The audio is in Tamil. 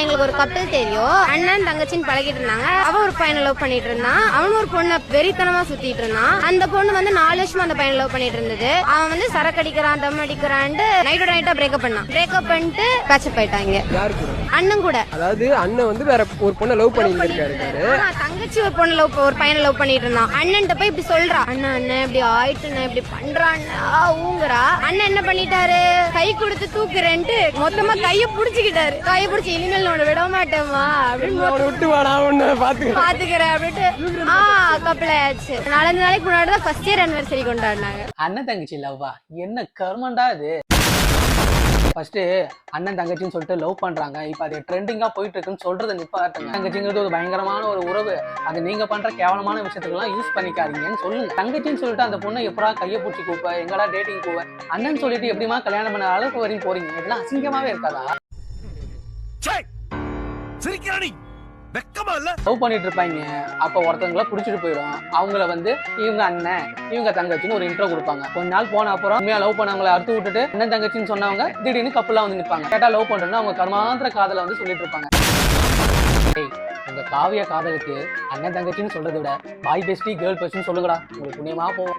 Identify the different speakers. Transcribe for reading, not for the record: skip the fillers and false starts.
Speaker 1: எங்களுக்கு ஒரு கப்பல் தெரியும், அண்ணன் தங்கச்சின்னு பழகிட்டு இருந்தாங்க. அவன் ஒரு பையனை லவ் பண்ணிட்டு இருந்தான், அவன் ஒரு பொண்ணை வெறித்தனமா சுத்திட்டு இருந்தான். அந்த பொண்ணு வந்து 4 வருஷமா அந்த பையனை லவ் பண்ணிட்டு இருந்தது. அவன் வந்து சரக்கு அடிக்கிறான், தம் அடிக்கிறான்ட்டு நைட்டோட நைட்டா பிரேக்கப் பண்ணான். பிரேக்கப் பண்ணிட்டு பேச்சப் போயிட்டாங்க. அண்ணன் கூட,
Speaker 2: அதாவது அண்ணன் வந்து வேற ஒரு பொண்ணை லவ் பண்ணிட்டு இருக்காரு.
Speaker 1: தங்கச்சி ஒரு பையனை லவ் பண்ணிட்டு இருந்தான். அண்ணன் போய் இப்படி சொல்றா, அண்ணன் அண்ணன் இப்படி ஆயிட்டு இப்படி பண்றான்னா ஊங்குறா. அண்ணன் என்ன பண்ணிட்டாரு, கை கொடுத்து தூக்குறேன்ட்டு மொத்தமா கைய புடிச்சுக்கிட்டாரு. கைய புடிச்சு இனிமேல் உன்னை விட மாட்டேமா அப்படின்னு
Speaker 2: விட்டு வாடா உன்னை
Speaker 1: பாத்துக்கிறேன் அப்படின்ட்டு கப்பல் ஆயாச்சு. 4 நாளைக்கு முன்னாடி தான் ஃபர்ஸ்ட் இயர் அனிவர்சரி கொண்டாடினாங்க.
Speaker 3: அண்ணன் தங்கச்சி லவ்வா என்ன கர்மண்டா இது. ஃபர்ஸ்ட் அண்ணன் தங்கச்சின்னு சொல்லிட்டு லவ் பண்றாங்க. இப்ப அது ட்ரெண்டிங்கா போயிட்டு இருக்குன்னு சொல்றதை நிப்பாட்டுங்க. தங்கச்சிங்கிறது ஒரு பயங்கரமான ஒரு உறவு. அது நீங்க பண்ற கேவலமான விஷயத்துக்கெல்லாம் யூஸ் பண்ணிக்காதீங்கன்னு சொல்லுங்க. தங்கச்சின்னு சொல்லிட்டு அந்த பொண்ணை எப்படா கையை பிடிச்சி கூப்ப, எங்கடா டேட்டிங் போவ, அண்ணன் சொல்லிட்டு எப்படிமா கல்யாணம் பண்ண அளவுக்கு வரையும் போறீங்க? இதெல்லாம் அசிங்கமாவே இருக்காதா? லவ் பண்ணிட்டு இருப்பாங்க. அப்ப ஒருத்தவங்கள புடிச்சிட்டு போயிடும். அவங்கள வந்து இவங்க அண்ணன் இவங்க தங்கச்சின்னு ஒரு இன்ட்ரோ கொடுப்பாங்க. கொஞ்ச நாள் போன அப்புறம் உண்மையா லவ் பண்ணவங்களை அறுத்து விட்டுட்டு அண்ணன் தங்கச்சின்னு சொன்னவங்க திடீர்னு கப்பலா வந்து நிற்பாங்க. கேட்டா லவ் பண்றேன்னு அவங்க கர்மாந்திர காதலை வந்து சொல்லிட்டு இருப்பாங்க. உங்க காவிய காதலுக்கு அண்ணன் தங்கச்சின்னு சொல்றதை விட பாய் பெஸ்டி கேர்ள் பெஸ்ட்னு சொல்லுங்கடா, உங்களுக்கு புண்ணியமா போகும்.